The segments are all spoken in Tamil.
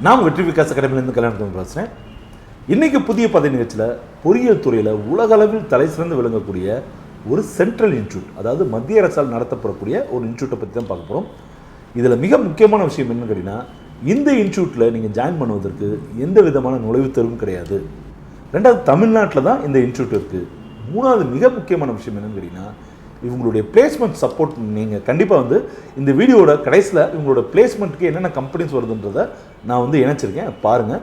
நான் வெற்றி விகாஸ் அகாடமியிலேருந்து கல்யாணம் பேசுகிறேன். இன்றைக்கி புதிய பதவி நிகழ்ச்சியில் பொறியியல் துறையில் உலகளவில் தலை சிறந்து விளங்கக்கூடிய ஒரு சென்ட்ரல் இன்ஸ்டியூட், அதாவது மத்திய அரசால் நடத்தப்படக்கூடிய ஒரு இன்ஸ்டியூட்டை பற்றி தான் பார்க்க போகிறோம். இதில் மிக முக்கியமான விஷயம் என்னன்னு கேட்டிங்கன்னா, இந்த இன்ஸ்டியூட்டில் நீங்கள் ஜாயின் பண்ணுவதற்கு எந்த விதமான நுழைவுத் தேர்வும் கிடையாது. ரெண்டாவது, தமிழ்நாட்டில் தான் இந்த இன்ஸ்டியூட் இருக்குது. மூணாவது, மிக முக்கியமான விஷயம் என்னன்னு கேட்டிங்கன்னா, இவங்களுடைய பிளேஸ்மெண்ட் சப்போர்ட். நீங்கள் கண்டிப்பாக இந்த வீடியோட கடைசியில் இவங்களோட பிளேஸ்மெண்ட்டுக்கு என்னென்ன கம்பெனிஸ் வருதுன்றதை நான் இணைச்சிருக்கேன், பாருங்கள்.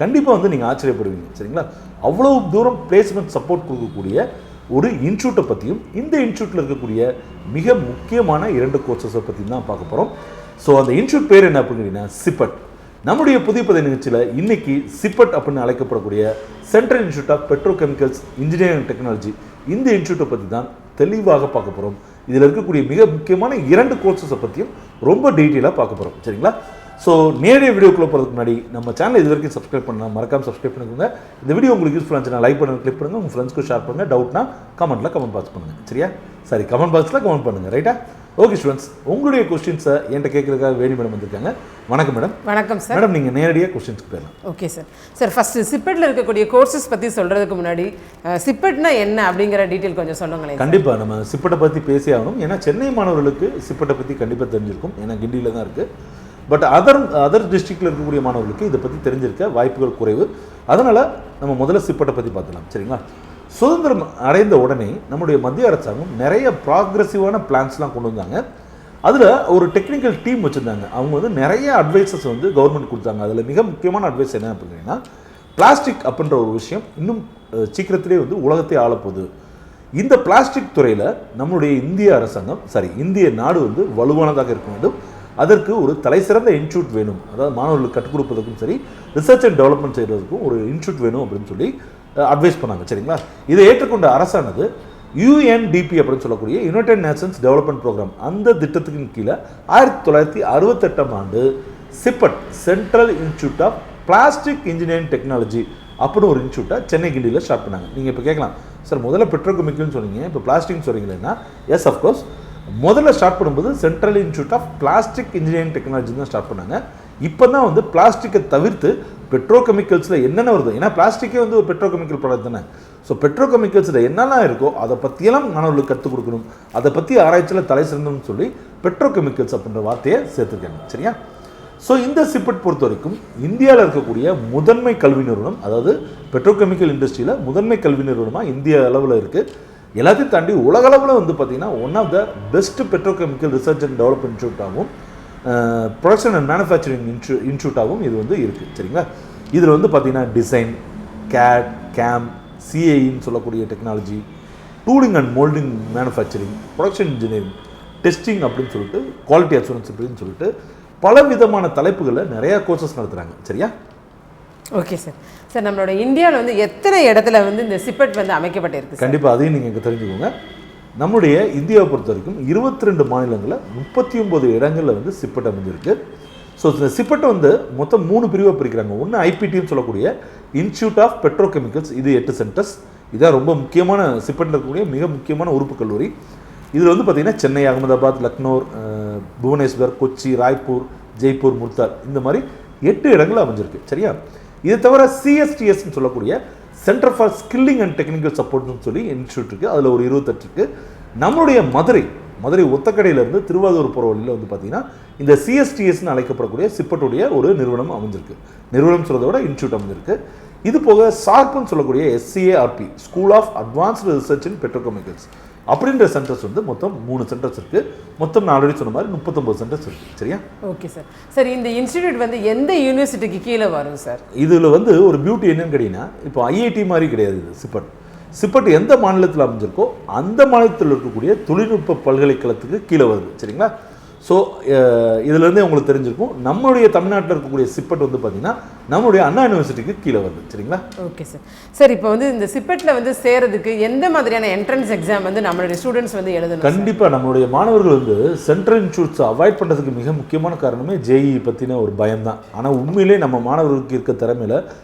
கண்டிப்பாக நீங்கள் ஆச்சரியப்படுவீங்க. சரிங்களா? அவ்வளோ தூரம் பிளேஸ்மெண்ட் சப்போர்ட் கொடுக்கக்கூடிய ஒரு இன்ஸ்டியூட்டை பற்றியும் இந்த இன்ஸ்டியூட்டில் இருக்கக்கூடிய மிக முக்கியமான 2 கோர்சஸை பற்றி தான் பார்க்க போகிறோம். ஸோ அந்த இன்ஸ்டியூட் பேர் என்ன அப்படின்னா சிபெட். நம்முடைய புதிய பதவி நிகழ்ச்சியில் இன்னைக்கு சிபெட் அப்படின்னு அழைக்கப்படக்கூடிய central institute of petrochemicals engineering technology, இந்த இன்ஸ்டியூட்டை பற்றி தான் தெளிவாக பார்க்க போகிறோம். இதில் இருக்கக்கூடிய மிக முக்கியமான 2 கோர்சஸை பற்றியும் ரொம்ப டீட்டெயிலாக பார்க்க போகிறோம். சரிங்களா? ஸோ நேரடிய வீடியோக்குள்ளே போகிறதுக்கு முன்னாடி நம்ம சேனல் இது வரைக்கும் சப்ஸ்கிரைப் பண்ணலாம், மறக்காமல் சப்ஸ்கிரைப் பண்ணிக்கோங்க. இந்த வீடியோ உங்களுக்கு யூஸ்ஃபுல்லாக இருந்துச்சுன்னா லைக் பண்ணுங்கள், கிளிக் பண்ணுங்கள், உங்கள் ஃப்ரெண்ட்ஸ்க்கு ஷேர் பண்ணுங்கள். டவுட்னா கமெண்ட் பாக்ஸ் பண்ணுங்கள். சரியா? சரி, கமெண்ட் பாக்ஸில் கமெண்ட் பண்ணுங்கள். ரைட்டா? ஓகே ஸ்டூடெண்ட்ஸ், உங்களுடைய கொஸ்டின்ஸை என்கிட்ட கேட்கறதுக்காக வேணி மேடம் வந்திருக்காங்க. வணக்கம் மேடம். வணக்கம் சார். மேடம், நீங்கள் நேரடியாக கொஸ்டின்ஸ்க்கு போயிடலாம். Okay sir. சார், ஃபஸ்ட்டு சிப்பெட்டில் இருக்கக்கூடிய கோர்சஸ் பற்றி சொல்கிறதுக்கு முன்னாடி சிப்பெட்னா என்ன அப்படிங்கிற டீட்டெயில் கொஞ்சம் சொல்லுங்களேன். கண்டிப்பாக நம்ம சிப்பெட்டை பற்றி பேசி ஆகணும். ஏன்னா சென்னை மாணவர்களுக்கு சிப்பெட்டை பற்றி கண்டிப்பாக தெரிஞ்சிருக்கும். ஏன்னா கிண்டியில் தான் இருக்குது. பட் அதர் டிஸ்ட்ரிக்டில் இருக்கக்கூடிய மாணவர்களுக்கு இதை பற்றி தெரிஞ்சிருக்க வாய்ப்புகள் குறைவு. அதனால் நம்ம முதல்ல சிப்பெட்டை பற்றி பார்த்துக்கலாம். சரிங்களா? சுதந்திரம் அடைந்த உடனே நம்முடைய மத்திய அரசாங்கம் நிறைய ப்ராக்ரெசிவான பிளான்ஸ்லாம் கொண்டு வந்தாங்க. அதில் ஒரு டெக்னிக்கல் டீம் வச்சுருந்தாங்க. அவங்க நிறைய அட்வைசஸ் கவர்மெண்ட் கொடுத்தாங்க. அதில் மிக முக்கியமான அட்வைஸ் என்ன அப்படின்னா, பிளாஸ்டிக் அப்படின்ற ஒரு விஷயம் இன்னும் சீக்கிரத்திலே உலகத்தை ஆளப்போகுது. இந்த பிளாஸ்டிக் துறையில் நம்முடைய இந்திய நாடு வலுவானதாக இருக்க வேண்டும். அதற்கு ஒரு தலைசிறந்த இன்ஸ்டியூட் வேணும். அதாவது மாணவர்களுக்கு கற்றுக் கொடுப்பதற்கும் சரி, ரிசர்ச் அண்ட் டெவலப்மெண்ட் செய்கிறதுக்கும் ஒரு இன்ஸ்டியூட் வேணும் அப்படின்னு சொல்லி அட்வைஸ் பண்ணாங்க. சரிங்களா? இதை ஏற்றுக்கொண்ட அரசானது UNDP அப்படின்னு சொல்லக்கூடிய யுனைடெட் நேஷன்ஸ் டெவலப்மெண்ட் ப்ரோக்ராம், அந்த திட்டத்துக்கு கீழே 1968ஆம் ஆண்டு CIPET, Central institute of plastic engineering Technology அப்படின்னு ஒரு இன்ஸ்டியூட்டை சென்னை கிண்டியில் ஸ்டார்ட் பண்ணாங்க. நீங்கள் இப்போ கேட்கலாம், சார் முதல்ல பெட்ரோகெமிக்கல்னு சொன்னீங்க, இப்போ பிளாஸ்டிக்னு சொல்கிறீங்களா? Yes, of course. முதல்ல ஸ்டார்ட் பண்ணும்போது central institute of plastic engineering technology தான் ஸ்டார்ட் பண்ணாங்க. இப்போ தான் பிளாஸ்டிக்கை தவிர்த்து பெட்ரோகெமிக்கல்ஸில் என்னென்ன வருது, ஏன்னா பிளாஸ்டிக்கே ஒரு பெட்ரோகெமிக்கல் ப்ராடக்ட் தானே. ஸோ பெட்ரோகெமிக்கல்ஸில் என்னெல்லாம் இருக்கோ அதை பற்றியெல்லாம் மாணவர்களுக்கு கற்றுக் கொடுக்கணும். அதை பற்றி ஆராய்ச்சியில் தலை சிறந்தோம்னு சொல்லி பெட்ரோகெமிக்கல்ஸ் அப்படின்ற வார்த்தையை சேர்த்துருக்காங்க. சரியா? ஸோ இந்த சிப்பெட் பொறுத்த வரைக்கும் இந்தியாவில் இருக்கக்கூடிய முதன்மை கல்வி நிறுவனம், அதாவது பெட்ரோகெமிக்கல் இண்டஸ்ட்ரியில் முதன்மை கல்வி நிறுவனமாக இந்திய அளவில் இருக்குது. எல்லாத்தையும் தாண்டி உலகளவில் பார்த்தீங்கன்னா one of the best petrochemical research and development இன்ஸ்டியூட்டாகவும் ப்ரொடக்ஷன் அண்ட் மேனுஃபேக்சரிங் இன்ஸ்டியூட்டாகவும் இது இருக்குது. சரிங்களா? இதில் பார்த்தீங்கன்னா டிசைன், கேட், கேம், சிஏன்னு சொல்லக்கூடிய technology, tooling and moulding manufacturing, production engineering, testing அப்படின்னு சொல்லிட்டு, குவாலிட்டி அஷூரன்ஸ் அப்படின்னு சொல்லிட்டு பல விதமான தலைப்புகளில் நிறையா கோர்சஸ் நடத்துகிறாங்க. சரியா? Okay sir. சார், நம்மளோட இந்தியாவில் எத்தனை இடத்துல இந்த சிப்பெட் அமைக்கப்பட்டிருக்கு? கண்டிப்பாக அதையும் நீங்கள் இங்கே தெரிஞ்சுக்கோங்க. நம்முடைய இந்தியாவை பொறுத்த வரைக்கும் 22 மாநிலங்களில் 39 இடங்களில் சிப்பெட் அமைஞ்சிருக்கு. ஸோ இந்த சிப்பெட்டை மொத்தம் 3 பிரிவாக பிரிக்கிறாங்க. ஒன்று ஐபிடின்னு சொல்லக்கூடிய இன்ஸ்டியூட் ஆஃப் பெட்ரோகெமிக்கல்ஸ், இது 8 சென்டர்ஸ். இதான் ரொம்ப முக்கியமான சிப்பெட்டில் இருக்கக்கூடிய மிக முக்கியமான உறுப்பு கல்லூரி. இதில் பார்த்தீங்கன்னா சென்னை, அகமதாபாத், லக்னோ, புவனேஸ்வர், கொச்சி, ராய்ப்பூர், ஜெய்ப்பூர், முர்தார், இந்த மாதிரி 8 இடங்கள் அமைஞ்சிருக்கு. சரியா? இதை தவிர CSTSன்னு சொல்லக்கூடிய centre for skilling and technical சப்போர்ட்னு சொல்லி இன்ஸ்டியூட் இருக்குது. அதில் ஒரு 28 இருக்குது. நம்மளுடைய மதுரை ஒத்தக்கடையிலேருந்து திருவாரூர் போகிற வழியில் பார்த்தீங்கன்னா இந்த CSTSன்னு அழைக்கப்படக்கூடிய சிப்பெட்டுடைய ஒரு நிறுவனம் அமைஞ்சிருக்கு. நிறுவனம் சொல்கிறத விட இன்ஸ்டியூட் அமைஞ்சிருக்கு. இது போக சார்ப்னு சொல்லக்கூடிய SCARP, school of advanced research in petrochemicals அப்படின்ற சென்டர்ஸ் மொத்தம் 3 சென்டர்ஸ் இருக்குது. மொத்தம் நான் ஆல்ரெடி சொன்ன மாதிரி 39 சென்டர்ஸ் இருக்குது. சரியா? Okay sir. சார், இந்த இன்ஸ்டிடியூட் எந்த யூனிவர்சிட்டிக்கு கீழே வரும் சார்? இதில் ஒரு பியூட்டி என்னன்னு கேட்டிங்கன்னா, இப்போ IIT மாதிரி கிடையாது. இது சிப்பெட் எந்த மாநிலத்தில் அமைஞ்சிருக்கோ அந்த மாநிலத்தில் இருக்கக்கூடிய தொழில்நுட்ப பல்கலைக்கழகத்துக்கு கீழே வருது. சரிங்களா? ஸோ இதுலேருந்தே உங்களுக்கு தெரிஞ்சிருக்கும், நம்மளுடைய தமிழ்நாட்டில் இருக்கக்கூடிய சிப்பெட் பார்த்தீங்கன்னா நம்மளுடைய அண்ணா யூனிவர்சிட்டிக்கு கீழே வருது. சரிங்களா? Okay sir. சார், இப்போ இந்த சிப்பெட்டில் சேரதுக்கு எந்த மாதிரியான என்ட்ரன்ஸ் எக்ஸாம் நம்மளுடைய ஸ்டூடெண்ட்ஸ் எழுதணும்? கண்டிப்பாக நம்மளுடைய மாணவர்கள் சென்ட்ரல் இன்ஸ்டியூட்ஸை அவாய்ட் பண்ணுறதுக்கு மிக முக்கியமான காரணமே JEE பற்றின ஒரு பயம் தான். ஆனால் உண்மையிலே நம்ம மாணவர்களுக்கு இருக்க திறமையில்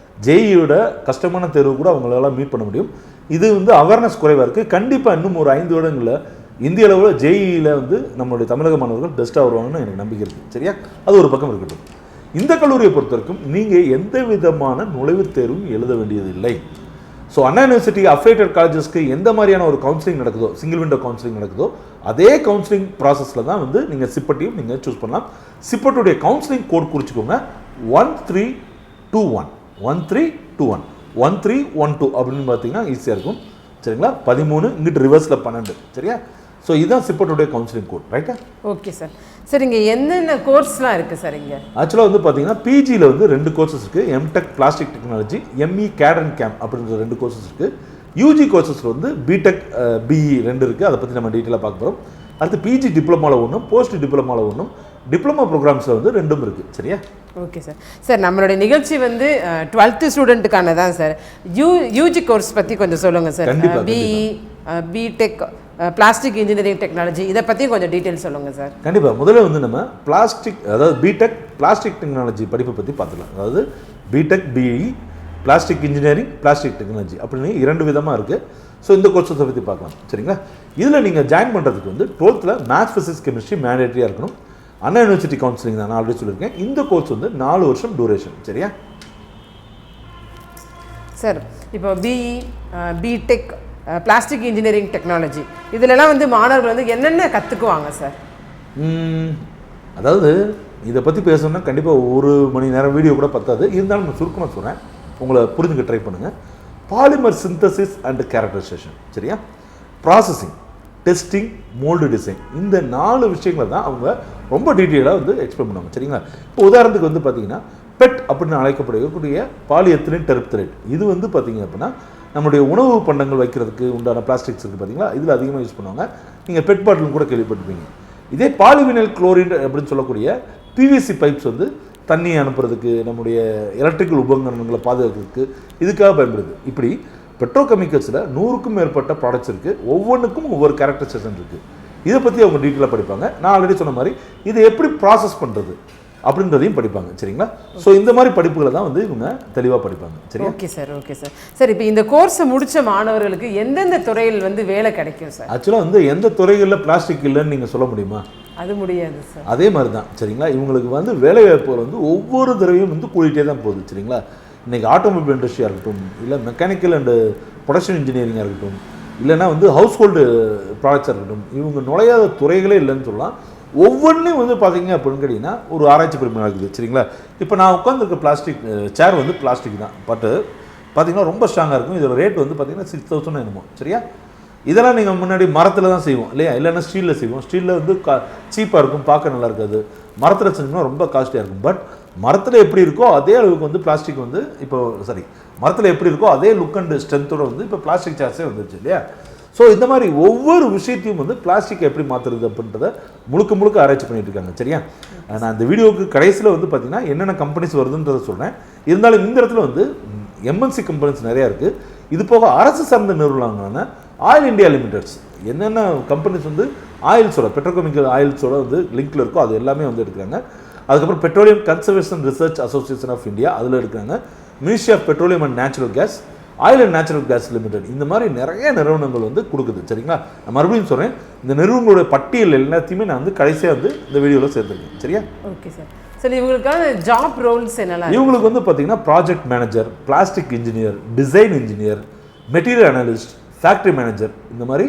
JEEயோட கஷ்டமான தேர்வு கூட அவங்களால மீட் பண்ண முடியும். இது அவேர்னஸ் குறைவாக இருக்குது. கண்டிப்பாக இன்னும் ஒரு 5 வருடங்களில் இந்திய அளவில் JEEயில் நம்மளுடைய தமிழக மாணவர்கள் பெஸ்ட்டாக வருவாங்கன்னு எனக்கு நம்பிக்கை இருக்குது. சரியா? அது ஒரு பக்கம் இருக்கட்டும். இந்த கல்லூரியை பொறுத்த வரைக்கும் நீங்கள் எந்த விதமான நுழைவுத் தேர்வும் எழுத வேண்டியதில்லை. ஸோ அண்ணா யூனிவர்சிட்டி அஃபிலியேட்டட் காலேஜஸ்க்கு எந்த மாதிரியான ஒரு கவுன்சிலிங் நடக்குதோ, சிங்கிள் விண்டோ கவுன்சிலிங் நடக்குதோ, அதே கவுன்சிலிங் ப்ராசஸில் தான் வந்து நீங்கள் சிப்பட்டையும் நீங்கள் சூஸ் பண்ணலாம். சிப்பட்டுடைய கவுன்சிலிங் கோட் குறிச்சிக்கோங்க 1321 1321 1312 அப்படின்னு பார்த்தீங்கன்னா ஈஸியாக இருக்கும். சரிங்களா? 13 இங்கிட்டு ரிவர்ஸில் 12. சரியா? ஸோ இதுதான் சிப்பட்டுடைய கவுன்சிலிங் கோட். ரைட்டா? Okay sir. சார் இங்கே என்னென்ன கோர்ஸ்லாம் இருக்குது சார்? இங்கே ஆக்சுவலாக வந்து பார்த்தீங்கன்னா பிஜியில் வந்து 2 கோர்சஸ் இருக்குது. M Tech plastic technology, M E CAD and CAM அப்படின்ற 2 கோர்சஸ் இருக்குது. யூஜி கோர்சஸில் வந்து பிடெக் பிஇ 2 இருக்குது. அதை பற்றி நம்ம டீட்டெயிலாக பார்க்க போகிறோம். அடுத்து பிஜி டிப்ளமாவில் ஒன்றும், போஸ்ட் டிப்ளமாவில் ஒன்றும், டிப்ளமா ப்ரோக்ராம்ஸில் வந்து 2 இருக்குது. சரியா? Okay sir. சார் நம்மளுடைய நிகழ்ச்சி வந்து 12th ஸ்டூடெண்ட்டுக்கான தான் சார். யூஜி கோர்ஸ் பற்றி கொஞ்சம் சொல்லுங்கள் sir. BE, B Tech, plastic engineering technology, இதை பற்றி கொஞ்சம் டீட்டெயில் சொல்லுங்கள் சார். கண்டிப்பாக. முதல்ல வந்து நம்ம பிளாஸ்டிக், அதாவது பிடெக் பிளாஸ்டிக் டெக்னாலஜி படிப்பை பற்றி பார்த்துக்கலாம். அதாவது B Tech BE plastic engineering plastic technology அப்படின்னு 2 விதமாக இருக்குது. ஸோ இந்த கோர்ஸை பற்றி பார்க்கலாம். சரிங்களா? இதில் நீங்கள் ஜாயின் பண்ணுறதுக்கு வந்து 12th மேத்ஸ், ஃபிசிக்ஸ், கெமிஸ்ட்ரி மேண்டேட்டரியாக இருக்கணும். அண்ணா யூனிவர்சிட்டி கவுன்சிலிங் தான் நான் ஆல்ரெடி சொல்லியிருக்கேன். இந்த கோர்ஸ் வந்து 4 வருஷம் டூரேஷன். சரியா? சார் இப்போ BE, B Tech, plastic engineering technology இதிலெல்லாம் வந்து மாணவர்கள் வந்து என்னென்ன கற்றுக்குவாங்க சார்? அதாவது இதை பற்றி பேசணும்னா கண்டிப்பாக 1 மணி நேரம் வீடியோ கூட பத்தாது. இருந்தாலும் நான் சுருக்கமாக சொல்கிறேன், உங்களை புரிஞ்சுக்க ட்ரை பண்ணுங்கள். பாலிமர் சிந்தசிஸ் அண்ட் கேரக்டரைசேஷன், சரியா? ப்ராசஸிங், டெஸ்டிங், மோல்டு டிசைன், இந்த 4 விஷயங்களை தான் அவங்க ரொம்ப டீட்டெயிலாக வந்து எக்ஸ்பிளைன் பண்ணுவாங்க. சரிங்களா? இப்போ உதாரணத்துக்கு வந்து பார்த்தீங்கன்னா பெட் அப்படின்னு அழைக்கப்படக்கூடிய பாலிஎத்திலின் டெர்ப்தரேட், இது வந்து பார்த்தீங்க அப்படின்னா நம்மளுடைய உணவு பண்டங்கள் வைக்கிறதுக்கு உண்டான பிளாஸ்டிக்ஸ் இருக்குது பார்த்தீங்களா, இதில் அதிகமாக யூஸ் பண்ணுவாங்க. நீங்கள் பெட் பாட்டில் கூட கேள்விப்பட்டிருப்பீங்க. இதே பாலிவினைல் குளோரின் அப்படின்னு சொல்லக்கூடிய பிவிசி பைப்ஸ் வந்து தண்ணி அனுப்புறதுக்கு, நம்முடைய எலக்ட்ரிக்கல் உபகரணங்களை பாதுகாக்கிறதுக்கு இதுக்காக பயன்படுது. இப்படி பெட்ரோகெமிக்கல்ஸில் 100க்கும் மேற்பட்ட ப்ராடக்ட்ஸ் இருக்குது. ஒவ்வொன்றுக்கும் ஒவ்வொரு கேரக்டரைசேஷன் இருக்குது. இதை பற்றி அவங்க டீட்டெயிலாக படிப்பாங்க. நான் ஆல்ரெடி சொன்ன மாதிரி இதை எப்படி ப்ராசஸ் பண்ணுறது அப்படின்றதையும் படிப்பாங்க. சரிங்களா? ஸோ இந்த மாதிரி படிப்புகளை தான் வந்து இவங்க தெளிவாக படிப்பாங்க. சரி, okay sir. Okay sir. Sir இப்போ இந்த கோர்ஸை முடித்த மாணவர்களுக்கு எந்தெந்த துறையில் வந்து வேலை கிடைக்கும் சார்? ஆக்சுவலாக வந்து எந்த துறைகளில் பிளாஸ்டிக் இல்லைன்னு நீங்கள் சொல்ல முடியுமா? அது முடியாது சார். அதே மாதிரி தான். சரிங்களா? இவங்களுக்கு வந்து வேலை வாய்ப்புகள் வந்து ஒவ்வொரு தடவையும் வந்து கூட்டிகிட்டே தான் போகுது. சரிங்களா? இன்றைக்கி ஆட்டோமொபைல் இண்டஸ்ட்ரியாக இருக்கட்டும், இல்லை மெக்கானிக்கல் அண்டு ப்ரொடக்ஷன் இன்ஜினியரிங்காக இருக்கட்டும், இல்லைனா வந்து ஹவுஸ் ஹோல்டு ப்ராடக்ட்ஸாக இருக்கட்டும், இவங்க நுழையாத துறைகளே இல்லைன்னு சொல்லலாம். ஒவ்வொன்றையும் வந்து பார்த்தீங்க அப்படின்னு கேட்டிங்கன்னா ஒரு ஆராய்ச்சி படிப்பு நடக்குது. சரிங்களா? இப்போ நான் உட்காந்துருக்க பிளாஸ்டிக் சேர் வந்து பிளாஸ்டிக் தான், பட்டு பார்த்தீங்கன்னா ரொம்ப ஸ்ட்ராங்காக இருக்கும். இதோட ரேட் வந்து பார்த்தீங்கன்னா 6000 என்னமோ. சரியா? இதெல்லாம் நீங்கள் முன்னாடி மரத்தில் தான் செய்வோம் இல்லையா? இல்லைன்னா ஸ்டீலில் செய்வோம். ஸ்டீலில் வந்து சீப்பாக இருக்கும், பார்க்க நல்லா இருக்காது. மரத்தில் செஞ்சோம்னா ரொம்ப காஸ்ட்லியாக இருக்கும். பட் மரத்தில் எப்படி இருக்கோ அதே அளவுக்கு வந்து பிளாஸ்டிக் வந்து இப்போ மரத்தில் எப்படி இருக்கோ அதே லுக் அண்ட் ஸ்ட்ரென்த்தோடு வந்து இப்போ பிளாஸ்டிக் சேர்ஸே வந்துருச்சு இல்லையா? ஸோ இந்த மாதிரி ஒவ்வொரு விஷயத்தையும் வந்து பிளாஸ்டிக்கை எப்படி மாற்றுறது அப்படின்றத முழுக்க ஆராய்ச்சி பண்ணிட்டு இருக்காங்க. சரியா? நான் இந்த வீடியோவுக்கு கடைசியில் வந்து பார்த்தீங்கன்னா என்னென்ன கம்பெனிஸ் வருதுன்றதை சொல்கிறேன். இருந்தாலும் இந்த இடத்துல வந்து எம்என்சி கம்பெனிஸ் நிறையா இருக்குது. இது போக அரசு சார்ந்த நிறுவனங்களான ஆயில் இண்டியா லிமிடெட்ஸ், என்னென்ன கம்பெனிஸ் வந்து ஆயில்ஸோட, பெட்ரோகெமிக்கல் ஆயில்ஸோட வந்து லிங்க்கில் இருக்கோ அது எல்லாமே வந்து எடுக்கிறாங்க. அதுக்கப்புறம் petroleum conservation research association of India அதில் எடுக்கிறாங்க. Ministry of petroleum and natural gas, oil and natural gas limited, இந்த மாதிரி நிறைய நிறுவனங்கள் வந்து கொடுக்குது. சரிங்களா? நான் மறுபடியும் சொல்கிறேன், இந்த நிறுவனங்களுடைய பட்டியல் எல்லாத்தையுமே நான் வந்து கடைசியாக வந்து இந்த வீடியோவில் சேர்த்துருக்கேன். சரியா? Okay sir. சரி, இவங்களுக்கான ஜாப் ரோல்ஸ் என்னெல்லாம்? இவங்களுக்கு வந்து பார்த்தீங்கன்னா project manager, plastic engineer, design engineer, material analyst, factory manager, இந்த மாதிரி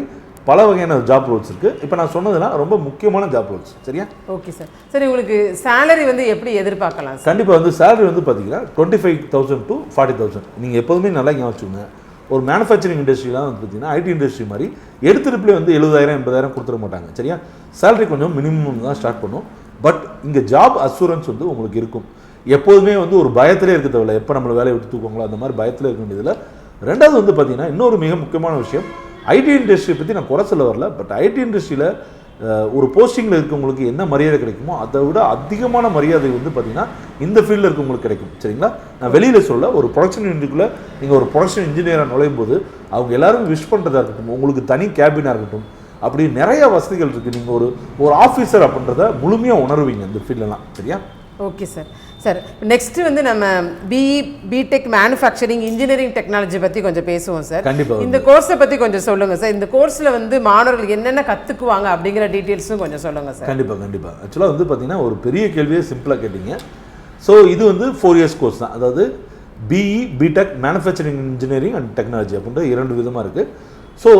பல வகையான ஜாப் ரோல்ஸ் இருக்குது. இப்போ நான் சொன்னதுலாம் ரொம்ப முக்கியமான ஜாப் ரோல்ஸ். சரியா? Okay sir. சரி, உங்களுக்கு சேலரி வந்து எப்படி எதிர்பார்க்கலாம்? கண்டிப்பாக வந்து சேலரி வந்து பார்த்தீங்கன்னா 25,000 to 40,000. நீங்கள் எப்போதுமே நல்லா ஞாபகம் வச்சுக்கோங்க. ஒரு மேனுஃபேக்சரிங் இண்டஸ்ட்ரிலாம் வந்து பார்த்தீங்கன்னா ஐடி இண்டஸ்ட்ரி மாதிரி எடுத்துருப்பிலே வந்து 70,000 80,000 கொடுத்துட மாட்டாங்க. சரியா? சேலரி கொஞ்சம் மினிமம் தான் ஸ்டார்ட் பண்ணும். பட் இங்கே ஜாப் அஷூரன்ஸ் வந்து உங்களுக்கு இருக்கும். எப்போதுமே வந்து ஒரு பயத்திலே இருக்க தேவையில்லை. எப்போ நம்மளை வேலையை விட்டு தூக்குவாங்களோ அந்த மாதிரி பயத்தில் இருக்க வேண்டியதில். ரெண்டாவது வந்து பார்த்தீங்கன்னா இன்னொரு மிக முக்கியமான விஷயம், ஐடி இண்டஸ்ட்ரியை பற்றி நான் குறை சொல்ல வரல. பட் ஐடி இண்டஸ்ட்ரியில் ஒரு போஸ்டிங்கில் இருக்கவங்களுக்கு என்ன மரியாதை கிடைக்குமோ அதை விட அதிகமான மரியாதை வந்து பார்த்தீங்கன்னா இந்த ஃபீல்டில் இருக்கவங்களுக்கு கிடைக்கும். சரிங்களா? நான் வெளியில் சொல்ல, ஒரு ப்ரொடக்ஷன் யூனிட்டுக்குள்ளே நீங்கள் ஒரு ப்ரொடக்ஷன் இன்ஜினியராக நுழையும் போது அவங்க எல்லாரும் விஷ் பண்ணுறதா இருக்கட்டும், உங்களுக்கு தனி கேபினாக இருக்கட்டும், அப்படி நிறைய வசதிகள் இருக்குது. நீங்கள் ஒரு ஆஃபீஸர் அப்படின்றத முழுமையாக உணர்வீங்க இந்த ஃபீல்டெல்லாம். சரியா? Okay sir. சார், நெக்ஸ்ட்டு வந்து நம்ம BE, B Tech, manufacturing, engineering technology பற்றி கொஞ்சம் பேசுவோம் சார். கண்டிப்பாக. இந்த கோர்ஸை பற்றி கொஞ்சம் சொல்லுங்கள் சார். இந்த கோர்ஸில் வந்து மாணவர்கள் என்னென்ன கற்றுக்குவாங்க அப்படிங்கிற டீட்டெயில்ஸும் கொஞ்சம் சொல்லுங்கள் சார். கண்டிப்பாக. ஆக்சுவலாக வந்து பார்த்தீங்கன்னா ஒரு பெரிய கேள்வியே சிம்பிளாக கேட்டிங்க. ஸோ இது வந்து 4 இயர்ஸ் கோர்ஸ் தான். அதாவது BE B.Tech manufacturing engineering and technology அப்படின்ற 2 விதமாக இருக்குது. ஸோ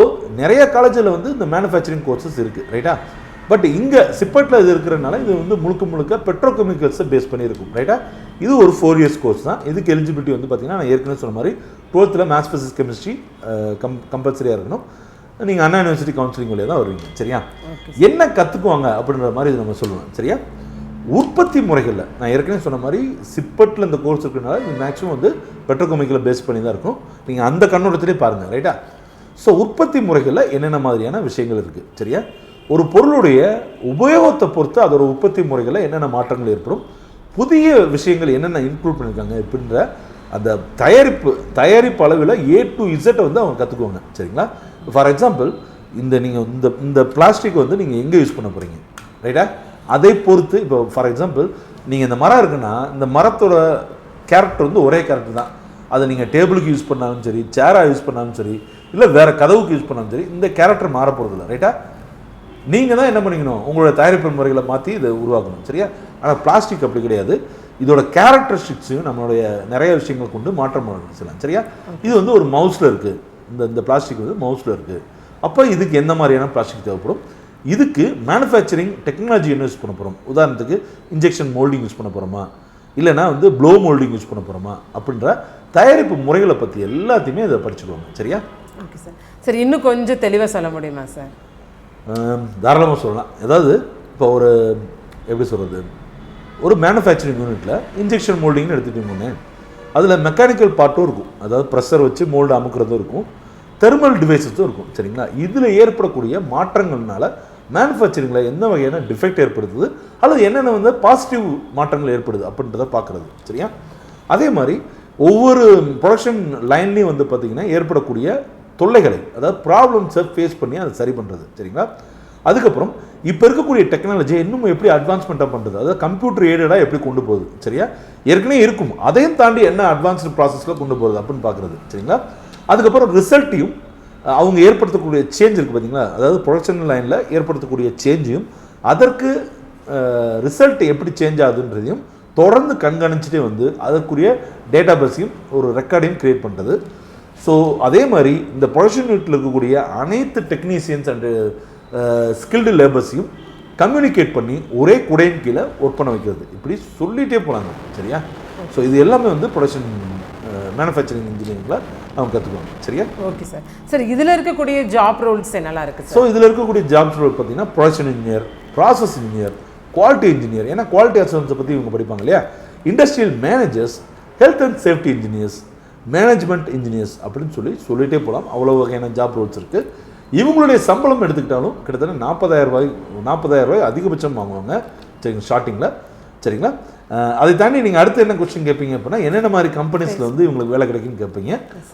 நிறைய காலேஜில் வந்து இந்த மேனுஃபேக்சரிங் கோர்சஸ் இருக்குது, ரைட்டா. பட் இங்கே சிப்பெட்டில் இது இருக்கிறனால இது வந்து முழுக்க பெட்ரோகெமிக்கல்ஸை பேஸ் பண்ணியிருக்கும், ரைட்டா. இது ஒரு 4 இயர்ஸ் கோர்ஸ் தான். இதுக்கு எலிஜிபிலிட்டி வந்து பார்த்தீங்கன்னா நான் ஏற்கனவே சொன்ன மாதிரி 12th மேத்ஸ் ஃபிசிக்ஸ் கெமிஸ்ட்ரி கம்பல்சரியாக இருக்கணும். நீங்கள் அண்ணா யூனிவர்சிட்டி கவுன்சிலிங் வழியாக தான் வருவீங்க, சரியா. என்ன கற்றுக்குவாங்க அப்படின்ற மாதிரி இது நம்ம சொல்லுவோம், சரியா. உற்பத்தி முறைகளில் நான் ஏற்கனவே சொன்ன மாதிரி சிப்பெட்டில் இந்த கோர்ஸ் இருக்கிறனால இது மேக்ஸிமம் வந்து பெட்ரோகெமிக்கலை பேஸ் பண்ணி தான் இருக்கும். நீங்கள் அந்த கண்ணோட்டத்திலே பாருங்கள், ரைட்டா. ஸோ உற்பத்தி முறைகளில் என்னென்ன மாதிரியான விஷயங்கள் இருக்குது, சரியா. ஒரு பொருளுடைய உபயோகத்தை பொறுத்து அதோட உற்பத்தி முறைகளில் என்னென்ன மாற்றங்கள் ஏற்படும், புதிய விஷயங்கள் என்னென்ன இன்க்ளூட் பண்ணியிருக்காங்க அப்படின்ற அந்த தயாரிப்பு அளவில் A to Z வந்து அவங்க கற்றுக்குவாங்க, சரிங்களா. ஃபார் எக்ஸாம்பிள் நீங்கள் இந்த பிளாஸ்டிக் வந்து நீங்கள் எங்கே யூஸ் பண்ண போகிறீங்க, ரைட்டா. அதை பொறுத்து இப்போ ஃபார் எக்ஸாம்பிள் நீங்கள் இந்த மரம் இருக்குன்னா இந்த மரத்தோட கேரக்டர் வந்து ஒரே கேரக்டர் தான். அதை நீங்கள் டேபிளுக்கு யூஸ் பண்ணாலும் சரி, சேராக யூஸ் பண்ணாலும் சரி, இல்லை வேறு கதவுக்கு யூஸ் பண்ணாலும் சரி, இந்த கேரக்டர் மாற போகிறதில்ல, ரைட்டா. நீங்கள் தான் என்ன பண்ணிக்கணும், உங்களோட தயாரிப்பு முறைகளை மாற்றி இதை உருவாக்கணும், சரியா. ஆனால் பிளாஸ்டிக் அப்படி கிடையாது. இதோட கேரக்டரிஸ்டிக்ஸையும் நம்மளுடைய நிறைய விஷயங்கள் கொண்டு மாற்றம் பண்ணலாம், சரியா. இது வந்து ஒரு மவுஸில் இருக்குது, இந்த பிளாஸ்டிக் வந்து மவுஸில் இருக்குது. அப்போ இதுக்கு எந்த மாதிரியான பிளாஸ்டிக் தேவைப்படும், இதுக்கு மேனுஃபேக்சரிங் டெக்னாலஜி என்ன யூஸ் பண்ண போகிறோம், உதாரணத்துக்கு இன்ஜெக்ஷன் மோல்டிங் யூஸ் பண்ண போகிறோமா, இல்லைனா வந்து ப்ளோ மோல்டிங் யூஸ் பண்ண போகிறோமா அப்படின்ற தயாரிப்பு முறைகளை பற்றி எல்லாத்தையுமே இதை படிச்சுக்குவாங்க, சரியா. Okay sir. சரி, இன்னும் கொஞ்சம் தெளிவாக சொல்ல முடியுமா சார்? தாராளமாக சொல்லலாம். அதாவது இப்போ ஒரு எப்படி சொல்கிறது, ஒரு மேனுஃபேக்சரிங் யூனிட்டில் இன்ஜெக்ஷன் மோல்டிங்னு எடுத்துகிட்டோம்னே அதில் மெக்கானிக்கல் பார்ட்டும் இருக்கும், அதாவது ப்ரெஷர் வச்சு மோல்டு அமுக்கிறதும் இருக்கும், தெர்மல் டிவைசஸும் இருக்கும், சரிங்களா. இதில் ஏற்படக்கூடிய மாற்றங்கள்னால மேனுஃபேக்சரிங்கில் எந்த வகையான டிஃபெக்ட் ஏற்படுத்துது அல்லது என்னென்ன வந்து பாசிட்டிவ் மாற்றங்கள் ஏற்படுது அப்படின்றத பார்க்குறது, சரியா. அதே மாதிரி ஒவ்வொரு ப்ரொடக்ஷன் லைன்லேயும் வந்து பார்த்திங்கன்னா ஏற்படக்கூடிய தொல்லைகளை, அதாவது ப்ராப்ளம்ஸை ஃபேஸ் பண்ணி அதை சரி பண்ணுறது, சரிங்களா. அதுக்கப்புறம் இப்போ இருக்கக்கூடிய டெக்னாலஜியை இன்னும் எப்படி அட்வான்ஸ்மெண்ட்டாக பண்ணுறது, அதாவது கம்ப்யூட்டர் எய்டடாக எப்படி கொண்டு போகுது, சரியா. ஏற்கனவே இருக்கும், அதையும் தாண்டி என்ன அட்வான்ஸ்டு ப்ராசஸில் கொண்டு போகுது அப்படின்னு பார்க்குறது, சரிங்களா. அதுக்கப்புறம் ரிசல்ட்டையும் அவங்க ஏற்படுத்தக்கூடிய சேஞ்ச் இருக்குது பார்த்தீங்களா, அதாவது ப்ரொடக்ஷன் லைனில் ஏற்படுத்தக்கூடிய சேஞ்சையும் அதற்கு ரிசல்ட் எப்படி சேஞ்ச் ஆகுதுன்றதையும் தொடர்ந்து கண்காணிச்சுட்டே வந்து அதற்குரிய டேட்டா பேஸையும் ஒரு ரெக்கார்டையும் க்ரியேட் பண்ணுறது. ஸோ அதே மாதிரி இந்த ப்ரொடக்ஷன் யூனிட்டில் இருக்கக்கூடிய அனைத்து டெக்னீஷியன்ஸ் அண்டு ஸ்கில்டு லேபர்ஸையும் கம்யூனிகேட் பண்ணி ஒரே குடையின் கீழே ஒர்க் பண்ண வைக்கிறது, இப்படி சொல்லிகிட்டே போகிறாங்க, சரியா. ஸோ இது எல்லாமே வந்து ப்ரொடக்ஷன் மேனுஃபேக்சரிங் இன்ஜினியரிங்கில் அவங்க கற்றுக்குவாங்க, சரியா. Okay sir. சார் இதில் இருக்கக்கூடிய ஜாப் ரோல்ஸ் என்னெல்லாம் இருக்குது? ஸோ இதில் இருக்கக்கூடிய ஜாப் ரோல் பார்த்தீங்கன்னா production engineer, process engineer, quality engineer, ஏன்னா குவாலிட்டி அசூரன்ஸை பற்றி இவங்க படிப்பாங்க இல்லையா, industrial managers, health and safety engineers, management engineers அப்படின்னு சொல்லிகிட்டே போகலாம். அவ்வளோ வகையான ஜாப் ரோல்ஸ் இருக்குது. இவங்களுடைய சம்பளம் எடுத்துக்கிட்டாலும் கிட்டத்தட்ட 40,000 ரூபாய் அதிகபட்சம் வாங்குவாங்க, சரிங்க, ஸ்டார்டிங்கில், சரிங்களா. அதை தாண்டி நீங்கள் அடுத்து என்ன கொஸ்டின் கேட்பீங்க அப்படின்னா என்னென்ன மாதிரி கம்பெனிஸில் வந்து இவங்களுக்கு வேலை கிடைக்குன்னு கேட்பீங்க.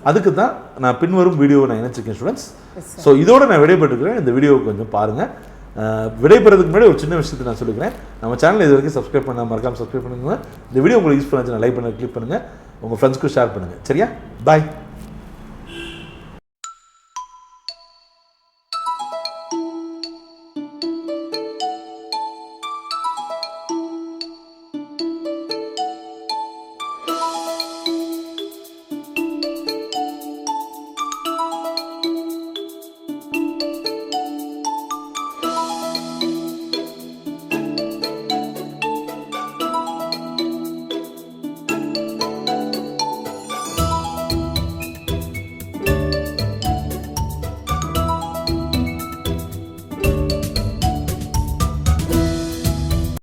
அதுக்கு தான் நான் பின்வரும் வீடியோவை நான் இணைச்சிருக்கேன் ஸ்டூடெண்ட்ஸ். ஸோ இதோட நான் விடைபெற்றுக்கிறேன். இந்த வீடியோவை கொஞ்சம் பாருங்கள். விடைபெறதுக்கு முன்னாடி ஒரு சின்ன விஷயத்தை நான் சொல்லிக்கிறேன். நம்ம சேனல் இது வரைக்கும் சப்ஸ்கிரைப் பண்ணால் மறக்காமல் சப்ஸ்கிரைப் பண்ணுங்க. இந்த வீடியோ உங்களுக்கு யூஸ் பண்ணாச்சு லைக் பண்ணுங்கள், கிளிக் பண்ணுங்கள், உங்கள் ஃப்ரெண்ட்ஸ்க்கும் ஷேர் பண்ணுங்கள், சரியா. பாய்.